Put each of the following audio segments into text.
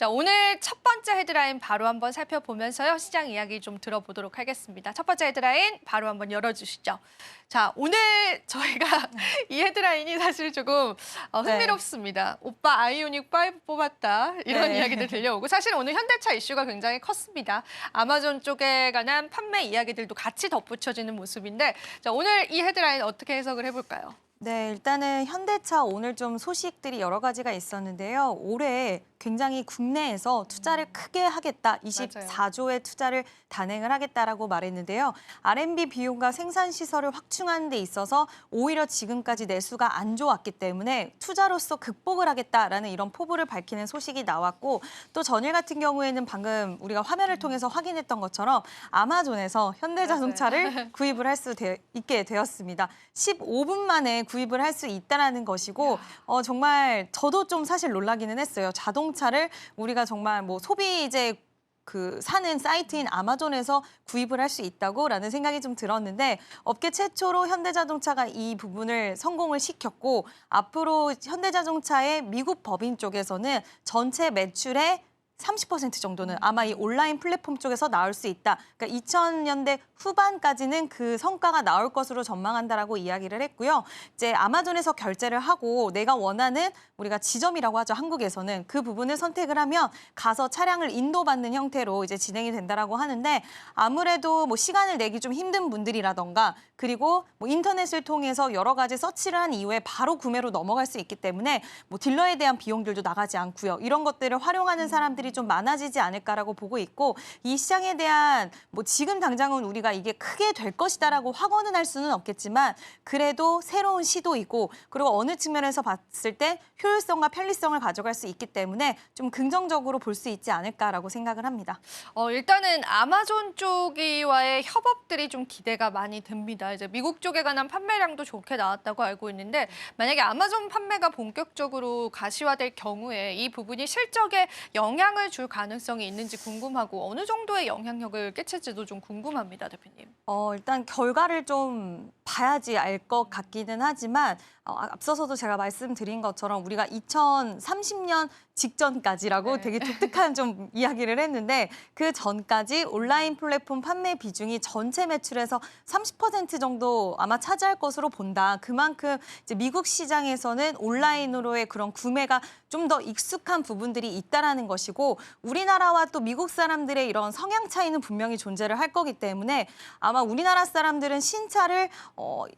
자, 오늘 첫 번째 헤드라인 바로 한번 살펴보면서요. 시장 이야기 좀 들어보도록 하겠습니다. 첫 번째 헤드라인 바로 한번 열어주시죠. 자, 오늘 저희가 이 헤드라인이 사실 조금 흥미롭습니다. 오빠 아이오닉 5 뽑았다. 이런 이야기들 들려오고 사실 오늘 현대차 이슈가 굉장히 컸습니다. 아마존 쪽에 관한 판매 이야기들도 같이 덧붙여지는 모습인데 자, 오늘 이 헤드라인 어떻게 해석을 해볼까요? 네, 일단은 현대차 오늘 좀 소식들이 여러 가지가 있었는데요. 올해 굉장히 국내에서 투자를 크게 하겠다, 24조의 투자를 단행을 하겠다라고 말했는데요. R&D 비용과 생산 시설을 확충하는 데 있어서 오히려 지금까지 내수가 안 좋았기 때문에 투자로서 극복을 하겠다라는 이런 포부를 밝히는 소식이 나왔고 또 전일 같은 경우에는 방금 우리가 화면을 통해서 확인했던 것처럼 아마존에서 현대자동차를 구입을 할 수 있게 되었습니다. 15분 만에 구입을 할 수 있다는 것이고 정말 저도 좀 사실 놀라기는 했어요. 자동차를 우리가 정말 뭐 소비재 사는 사이트인 아마존에서 구입을 할 수 있다고라는 생각이 좀 들었는데 업계 최초로 현대자동차가 이 부분을 성공을 시켰고 앞으로 현대자동차의 미국 법인 쪽에서는 전체 매출의 30% 정도는 아마 이 온라인 플랫폼 쪽에서 나올 수 있다. 그러니까 2000년대 후반까지는 그 성과가 나올 것으로 전망한다라고 이야기를 했고요. 이제 아마존에서 결제를 하고 내가 원하는 우리가 지점이라고 하죠. 한국에서는 그 부분을 선택을 하면 가서 차량을 인도받는 형태로 이제 진행이 된다라고 하는데 아무래도 뭐 시간을 내기 좀 힘든 분들이라던가 그리고 뭐 인터넷을 통해서 여러 가지 서치를 한 이후에 바로 구매로 넘어갈 수 있기 때문에 뭐 딜러에 대한 비용들도 나가지 않고요. 이런 것들을 활용하는 사람들이 좀 많아지지 않을까라고 보고 있고 이 시장에 대한 뭐 지금 당장은 우리가 이게 크게 될 것이다라고 확언은 할 수는 없겠지만 그래도 새로운 시도이고 그리고 어느 측면에서 봤을 때 효율성과 편리성을 가져갈 수 있기 때문에 좀 긍정적으로 볼 수 있지 않을까라고 생각을 합니다. 일단은 아마존 쪽과의 협업들이 좀 기대가 많이 됩니다. 이제 미국 쪽에 관한 판매량도 좋게 나왔다고 알고 있는데 만약에 아마존 판매가 본격적으로 가시화될 경우에 이 부분이 실적에 영향을 줄 가능성이 있는지 궁금하고 어느 정도의 영향력을 끼칠지도 좀 궁금합니다, 대표님. 일단 결과를 좀 봐야지 알 것 같기는 하지만 앞서서도 제가 말씀드린 것처럼 우리가 2030년 직전까지라고 되게 독특한 좀 이야기를 했는데 그 전까지 온라인 플랫폼 판매 비중이 전체 매출에서 30% 정도 아마 차지할 것으로 본다. 그만큼 이제 미국 시장에서는 온라인으로의 그런 구매가 좀 더 익숙한 부분들이 있다라는 것이고 우리나라와 또 미국 사람들의 이런 성향 차이는 분명히 존재를 할 거기 때문에 아마 우리나라 사람들은 신차를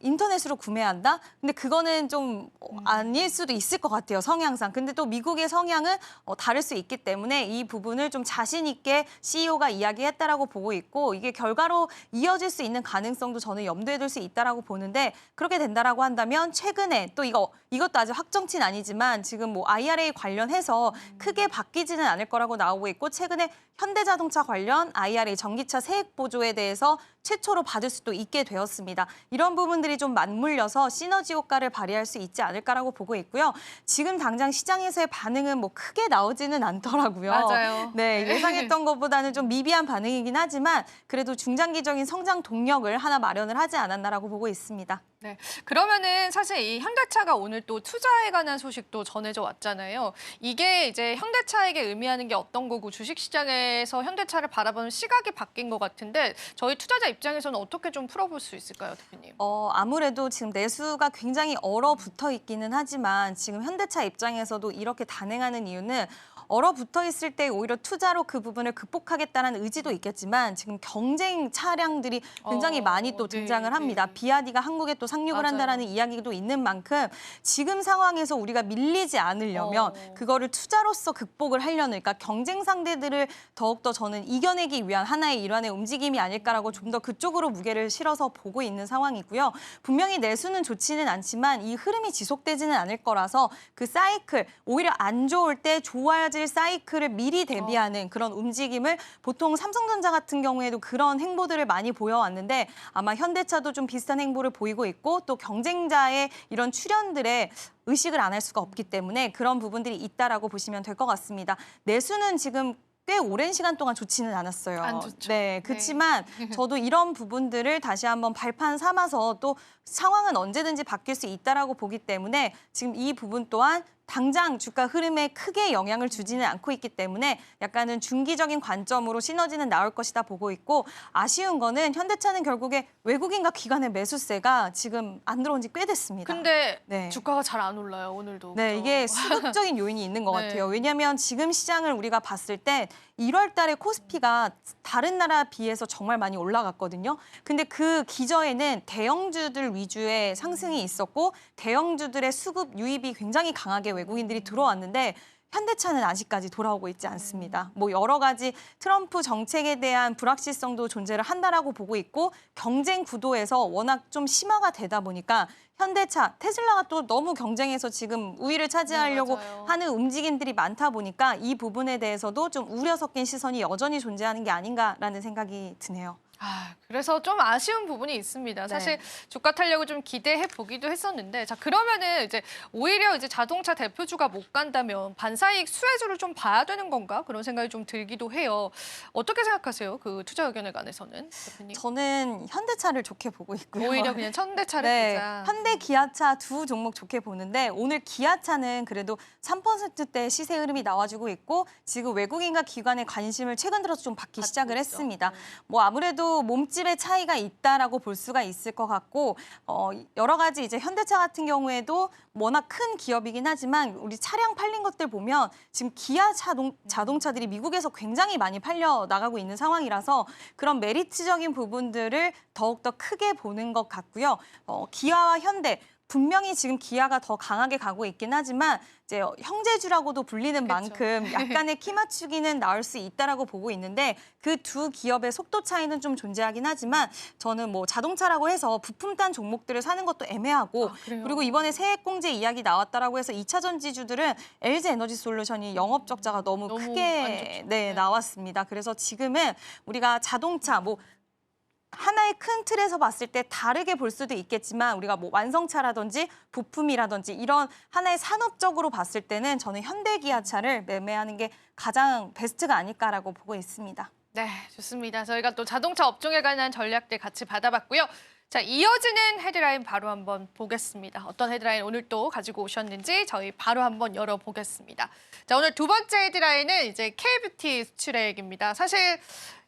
인터넷으로 구매한다? 근데 그거는 좀 아닐 수도 있을 것 같아요, 성향상. 근데 또 미국의 성향은 다를 수 있기 때문에 이 부분을 좀 자신 있게 CEO가 이야기했다라고 보고 있고 이게 결과로 이어질 수 있는 가능성도 저는 염두에 둘 수 있다라고 보는데 그렇게 된다라고 한다면 최근에 또 이것도 아직 확정치는 아니지만 지금 뭐 IRA 관련해서 크게 바뀌지는 않을 거라고 나오고 있고 최근에 현대자동차 관련 IRA 전기차 세액 보조에 대해서 최초로 받을 수도 있게 되었습니다. 이런 부분들이 좀 맞물려서 시너지 효과를 발휘할 수 있지 않을까라고 보고 있고요. 지금 당장 시장에서의 반응은 뭐 크게 나오지는 않더라고요. 맞아요. 네, 예상했던 것보다는 좀 미비한 반응이긴 하지만 그래도 중장기적인 성장 동력을 하나 마련을 하지 않았나라고 보고 있습니다. 네, 그러면은 사실 이 현대차가 오늘 또 투자에 관한 소식도 전해져 왔잖아요. 이게 이제 현대차에게 의미하는 게 어떤 거고 주식시장에서 현대차를 바라보는 시각이 바뀐 것 같은데 저희 투자자 입장에서는 어떻게 좀 풀어볼 수 있을까요, 대표님? 아무래도 지금 내수가 굉장히 얼어붙어 있기는 하지만 지금 현대차 입장에서도 이렇게 단행하는 이유는 얼어붙어 있을 때 오히려 투자로 그 부분을 극복하겠다는 의지도 있겠지만 지금 경쟁 차량들이 굉장히 많이 또 등장을 합니다. 비아디가 한국에 또 상륙을 한다는 이야기도 있는 만큼 지금 상황에서 우리가 밀리지 않으려면 그거를 투자로서 극복을 하려는 그러니까 경쟁 상대들을 더욱더 저는 이겨내기 위한 하나의 일환의 움직임이 아닐까라고 좀 더 그쪽으로 무게를 실어서 보고 있는 상황이고요. 분명히 내수는 좋지는 않지만 이 흐름이 지속되지는 않을 거라서 그 사이클 오히려 안 좋을 때 좋아질 사이클을 미리 대비하는 그런 움직임을 보통 삼성전자 같은 경우에도 그런 행보들을 많이 보여왔는데 아마 현대차도 좀 비슷한 행보를 보이고 있고 또 경쟁자의 이런 출현들에 의식을 안 할 수가 없기 때문에 그런 부분들이 있다라고 보시면 될 것 같습니다. 내수는 지금 꽤 오랜 시간 동안 좋지는 않았어요. 안 좋죠. 네, 그렇지만 저도 이런 부분들을 다시 한번 발판 삼아서 또 상황은 언제든지 바뀔 수 있다라고 보기 때문에 지금 이 부분 또한 당장 주가 흐름에 크게 영향을 주지는 않고 있기 때문에 약간은 중기적인 관점으로 시너지는 나올 것이다 보고 있고 아쉬운 거는 현대차는 결국에 외국인과 기관의 매수세가 지금 안 들어온 지 꽤 됐습니다. 근데 네. 주가가 잘 안 올라요, 오늘도. 네, 그죠? 이게 수급적인 요인이 있는 것 네. 같아요. 왜냐하면 지금 시장을 우리가 봤을 때 1월 달에 코스피가 다른 나라 비해서 정말 많이 올라갔거든요. 근데 그 기저에는 대형주들 위주의 상승이 있었고 대형주들의 수급 유입이 굉장히 강하게 외국인들이 들어왔는데 현대차는 아직까지 돌아오고 있지 않습니다. 뭐 여러 가지 트럼프 정책에 대한 불확실성도 존재를 한다라고 보고 있고 경쟁 구도에서 워낙 좀 심화가 되다 보니까 현대차, 테슬라가 또 너무 경쟁해서 지금 우위를 차지하려고 맞아요. 하는 움직임들이 많다 보니까 이 부분에 대해서도 좀 우려 섞인 시선이 여전히 존재하는 게 아닌가라는 생각이 드네요. 그래서 좀 아쉬운 부분이 있습니다. 사실 주가 탄력을 좀 기대해 보기도 했었는데, 자 그러면은 이제 오히려 이제 자동차 대표주가 못 간다면 반사이익 수혜주를 좀 봐야 되는 건가 그런 생각이 좀 들기도 해요. 어떻게 생각하세요? 그 투자 의견에 관해서는 대표님? 저는 현대차를 좋게 보고 있고요. 오히려 그냥 현대차를 네, 보자. 현대, 기아차 두 종목 좋게 보는데 오늘 기아차는 그래도 3%대 시세 흐름이 나와주고 있고 지금 외국인과 기관의 관심을 최근 들어서 좀 받기 시작을 있죠. 했습니다. 뭐 아무래도 몸집의 차이가 있다라고 볼 수가 있을 것 같고 여러 가지 이제 현대차 같은 경우에도 워낙 큰 기업이긴 하지만 우리 차량 팔린 것들 보면 지금 기아 자동차들이 미국에서 굉장히 많이 팔려 나가고 있는 상황이라서 그런 메리트적인 부분들을 더욱더 크게 보는 것 같고요. 기아와 현대 분명히 지금 기아가 더 강하게 가고 있긴 하지만 이제 형제주라고도 불리는 그쵸. 만큼 약간의 키 맞추기는 나올 수 있다라고 보고 있는데 그 두 기업의 속도 차이는 좀 존재하긴 하지만 저는 뭐 자동차라고 해서 부품단 종목들을 사는 것도 애매하고 그래요? 그리고 이번에 세액공제 이야기 나왔다라고 해서 2차 전지주들은 LG 에너지 솔루션이 영업 적자가 너무 너무 안 크게 좋죠. 네, 나왔습니다. 그래서 지금은 우리가 자동차 뭐 하나의 큰 틀에서 봤을 때 다르게 볼 수도 있겠지만 우리가 뭐 완성차라든지 부품이라든지 이런 하나의 산업적으로 봤을 때는 저는 현대기아차를 매매하는 게 가장 베스트가 아닐까라고 보고 있습니다. 네, 좋습니다. 저희가 또 자동차 업종에 관한 전략들 같이 받아봤고요. 자, 이어지는 헤드라인 바로 한번 보겠습니다. 어떤 헤드라인 오늘 또 가지고 오셨는지 저희 바로 한번 열어보겠습니다. 자, 오늘 두 번째 헤드라인은 이제 K뷰티 수출액입니다. 사실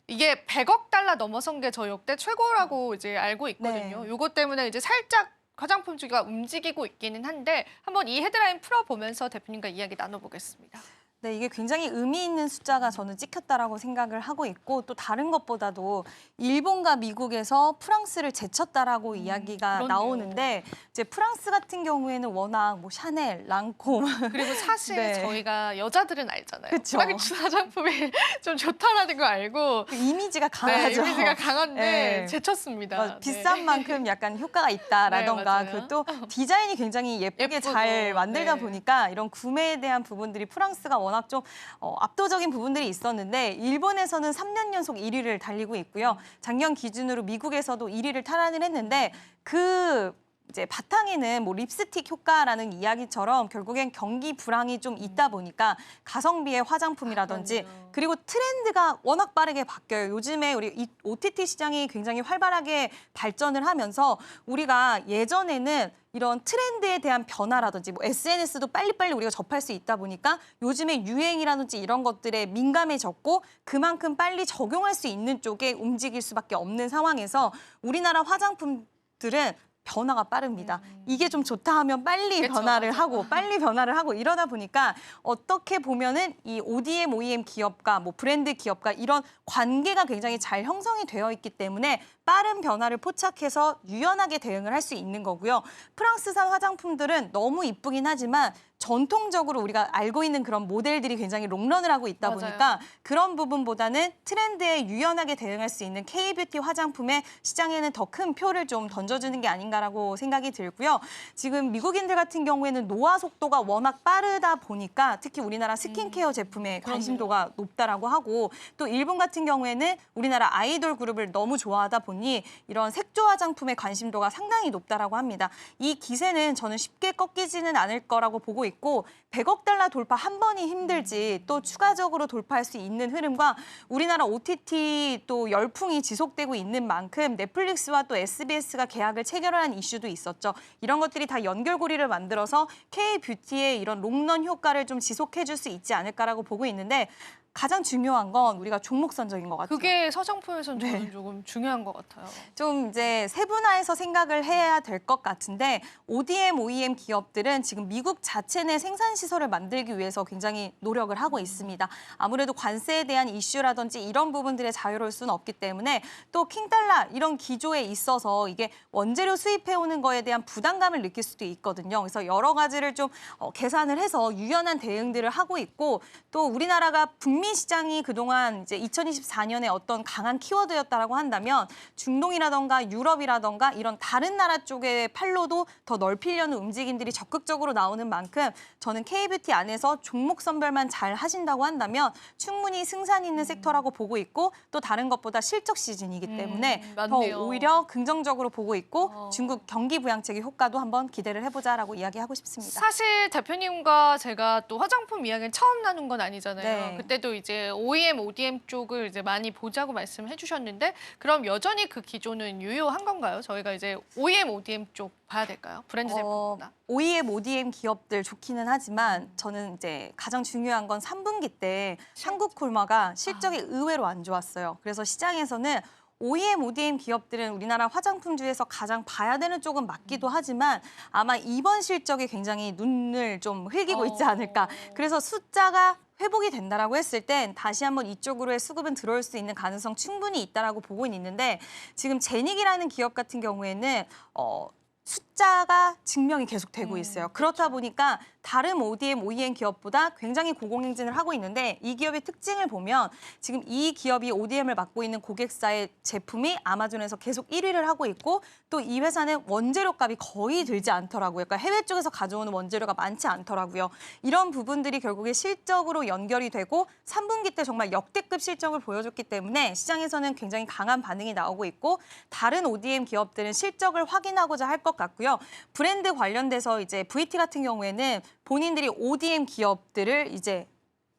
이게 100억 달러 넘어선 게 저희 역대 최고라고 이제 알고 있거든요. 네. 요것 때문에 이제 살짝 화장품 주가 움직이고 있기는 한데 한번 이 헤드라인 풀어보면서 대표님과 이야기 나눠보겠습니다. 네, 이게 굉장히 의미 있는 숫자가 저는 찍혔다라고 생각을 하고 있고 또 다른 것보다도 일본과 미국에서 프랑스를 제쳤다라고 이야기가 그렇네요. 나오는데 이제 프랑스 같은 경우에는 워낙 뭐 샤넬, 랑콤 그리고 사실 네. 저희가 여자들은 알잖아요. 그쵸. 화장품 화장품이 좀 좋다라는 거 알고 그 이미지가 네, 강하죠. 이미지가 강한데 네. 제쳤습니다. 맞아, 비싼 만큼 약간 효과가 있다라던가 네, 맞아요. 그 또 디자인이 굉장히 예쁘게 예쁘고, 잘 만들다 네. 보니까 이런 구매에 대한 부분들이 프랑스가 워낙 좀 압도적인 부분들이 있었는데 일본에서는 3년 연속 1위를 달리고 있고요. 작년 기준으로 미국에서도 1위를 탈환을 했는데 그 이제 바탕에는 뭐 립스틱 효과라는 이야기처럼 결국엔 경기 불황이 좀 있다 보니까 가성비의 화장품이라든지 그렇네요. 그리고 트렌드가 워낙 빠르게 바뀌어요. 요즘에 우리 이 OTT 시장이 굉장히 활발하게 발전을 하면서 우리가 예전에는 이런 트렌드에 대한 변화라든지 뭐 SNS도 빨리빨리 우리가 접할 수 있다 보니까 요즘에 유행이라든지 이런 것들에 민감해졌고 그만큼 빨리 적용할 수 있는 쪽에 움직일 수밖에 없는 상황에서 우리나라 화장품들은 변화가 빠릅니다. 이게 좀 좋다 하면 빨리 그쵸, 변화를 맞아요. 하고 빨리 변화를 하고 이러다 보니까 어떻게 보면은 이 ODM, OEM 기업과 뭐 브랜드 기업과 이런 관계가 굉장히 잘 형성이 되어 있기 때문에 빠른 변화를 포착해서 유연하게 대응을 할 수 있는 거고요. 프랑스산 화장품들은 너무 이쁘긴 하지만 전통적으로 우리가 알고 있는 그런 모델들이 굉장히 롱런을 하고 있다 맞아요. 보니까 그런 부분보다는 트렌드에 유연하게 대응할 수 있는 K뷰티 화장품의 시장에는 더 큰 표를 좀 던져주는 게 아닌가라고 생각이 들고요. 지금 미국인들 같은 경우에는 노화 속도가 워낙 빠르다 보니까 특히 우리나라 스킨케어 제품에 관심도가 높다라고 하고 또 일본 같은 경우에는 우리나라 아이돌 그룹을 너무 좋아하다 보니 이런 색조 화장품의 관심도가 상당히 높다라고 합니다. 이 기세는 저는 쉽게 꺾이지는 않을 거라고 보고 보고 있고 100억 달러 돌파 한 번이 힘들지 또 추가적으로 돌파할 수 있는 흐름과 우리나라 OTT 또 열풍이 지속되고 있는 만큼 넷플릭스와 또 SBS가 계약을 체결하는 이슈도 있었죠. 이런 것들이 다 연결고리를 만들어서 K-뷰티의 이런 롱런 효과를 좀 지속해줄 수 있지 않을까라고 보고 있는데 가장 중요한 건 우리가 종목 선정인 것 같아요. 그게 서정품에서는 저는 조금 중요한 것 같아요. 좀 이제 세분화해서 생각을 해야 될 것 같은데 ODM, OEM 기업들은 지금 미국 자체 내 생산 시설을 만들기 위해서 굉장히 노력을 하고 있습니다. 아무래도 관세에 대한 이슈라든지 이런 부분들에 자유로울 수는 없기 때문에 또 킹달러 이런 기조에 있어서 이게 원재료 수입해오는 거에 대한 부담감을 느낄 수도 있거든요. 그래서 여러 가지를 좀 계산을 해서 유연한 대응들을 하고 있고 또 우리나라가 북미 시장이 그동안 이제 2024년에 어떤 강한 키워드였다라고 한다면 중동이라던가 유럽이라던가 이런 다른 나라 쪽의 팔로도 더 넓히려는 움직임들이 적극적으로 나오는 만큼 저는 K뷰티 안에서 종목 선별만 잘 하신다고 한다면 충분히 승산 있는 섹터라고 보고 있고 또 다른 것보다 실적 시즌이기 때문에 더 맞네요. 오히려 긍정적으로 보고 있고 중국 경기 부양책의 효과도 한번 기대를 해보자라고 이야기하고 싶습니다. 사실 대표님과 제가 또 화장품 이야기를 처음 나눈 건 아니잖아요. 네. 그때도 이제 OEM, ODM 쪽을 이제 많이 보자고 말씀해 주셨는데 그럼 여전히 그 기조는 유효한 건가요? 저희가 이제 OEM, ODM 쪽 봐야 될까요? 브랜드 제품보다. OEM, ODM 기업들 좋기는 하지만 저는 이제 가장 중요한 건 3분기 때 한국 콜마가 실적이 의외로 안 좋았어요. 그래서 시장에서는 OEM, ODM 기업들은 우리나라 화장품주에서 가장 봐야 되는 쪽은 맞기도 하지만 아마 이번 실적이 굉장히 눈을 좀 흘기고 있지 않을까. 그래서 숫자가 회복이 된다라고 했을 땐 다시 한번 이쪽으로의 수급은 들어올 수 있는 가능성 충분히 있다라고 보고 있는데 지금 제닉이라는 기업 같은 경우에는 숫자가 증명이 계속 되고 있어요. 그렇다 보니까 다른 ODM, OEM 기업보다 굉장히 고공행진을 하고 있는데 이 기업의 특징을 보면 지금 이 기업이 ODM을 맡고 있는 고객사의 제품이 아마존에서 계속 1위를 하고 있고 또 이 회사는 원재료 값이 거의 들지 않더라고요. 그러니까 해외 쪽에서 가져오는 원재료가 많지 않더라고요. 이런 부분들이 결국에 실적으로 연결이 되고 3분기 때 정말 역대급 실적을 보여줬기 때문에 시장에서는 굉장히 강한 반응이 나오고 있고 다른 ODM 기업들은 실적을 확인하고자 할 것 같고요. 브랜드 관련돼서 이제 VT 같은 경우에는 본인들이 ODM 기업들을 이제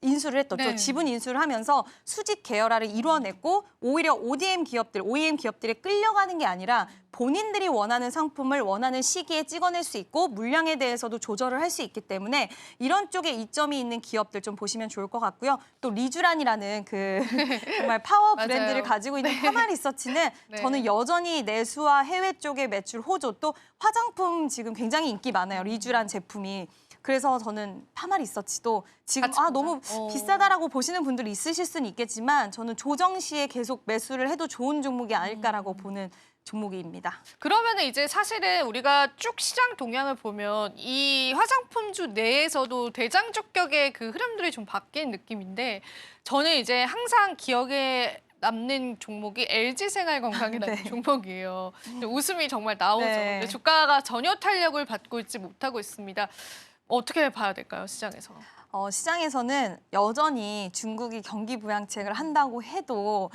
인수를 했던 네. 지분 인수를 하면서 수직 계열화를 이뤄냈고 오히려 ODM 기업들, OEM 기업들에 끌려가는 게 아니라 본인들이 원하는 상품을 원하는 시기에 찍어낼 수 있고 물량에 대해서도 조절을 할 수 있기 때문에 이런 쪽에 이점이 있는 기업들 좀 보시면 좋을 것 같고요. 또 리쥬란이라는 그 정말 파워 브랜드를 가지고 있는 파마 리서치는 네. 저는 여전히 내수와 해외 쪽의 매출 호조 또 화장품 지금 굉장히 인기 많아요. 리쥬란 제품이. 그래서 저는 파마 리서치도 지금 같이 보자. 너무 비싸다라고 보시는 분들 있으실 수는 있겠지만 저는 조정 시에 계속 매수를 해도 좋은 종목이 아닐까라고 보는 종목입니다. 그러면 이제 사실은 우리가 쭉 시장 동향을 보면 이 화장품주 내에서도 대장주격의 그 흐름들이 좀 바뀐 느낌인데 저는 이제 항상 기억에 남는 종목이 LG생활건강이라는 네. 종목이에요. 웃음이 정말 나오죠. 네. 근데 주가가 전혀 탄력을 받고 있지 못하고 있습니다. 어떻게 봐야 될까요, 시장에서? 시장에서는 여전히 중국이 경기 부양책을 한다고 해도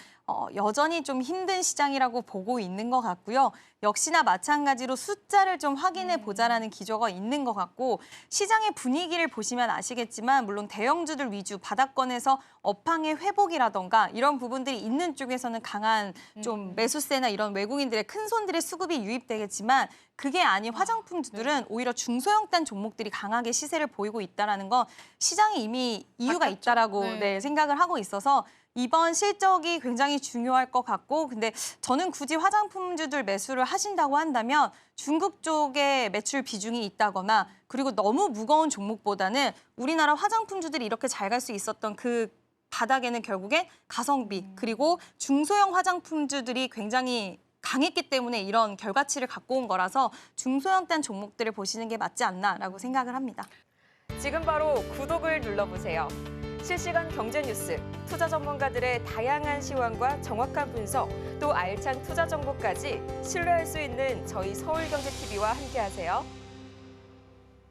여전히 좀 힘든 시장이라고 보고 있는 것 같고요. 역시나 마찬가지로 숫자를 좀 확인해 보자라는 기조가 있는 것 같고 시장의 분위기를 보시면 아시겠지만 물론 대형주들 위주 바닥권에서 업황의 회복이라던가 이런 부분들이 있는 쪽에서는 강한 좀 매수세나 이런 외국인들의 큰 손들의 수급이 유입되겠지만 그게 아닌 화장품주들은 오히려 중소형단 종목들이 강하게 시세를 보이고 있다는 건 시장이 이미 이유가 바뀌었죠. 있다라고 네. 생각을 하고 있어서 이번 실적이 굉장히 중요할 것 같고 근데 저는 굳이 화장품주들 매수를 하신다고 한다면 중국 쪽에 매출 비중이 있다거나 그리고 너무 무거운 종목보다는 우리나라 화장품주들이 이렇게 잘 갈 수 있었던 그 바닥에는 결국엔 가성비 그리고 중소형 화장품주들이 굉장히 강했기 때문에 이런 결과치를 갖고 온 거라서 중소형단 종목들을 보시는 게 맞지 않나라고 생각을 합니다. 지금 바로 구독을 눌러보세요. 실시간 경제 뉴스, 투자 전문가들의 다양한 시황과 정확한 분석, 또 알찬 투자 정보까지 신뢰할 수 있는 저희 서울경제TV와 함께하세요.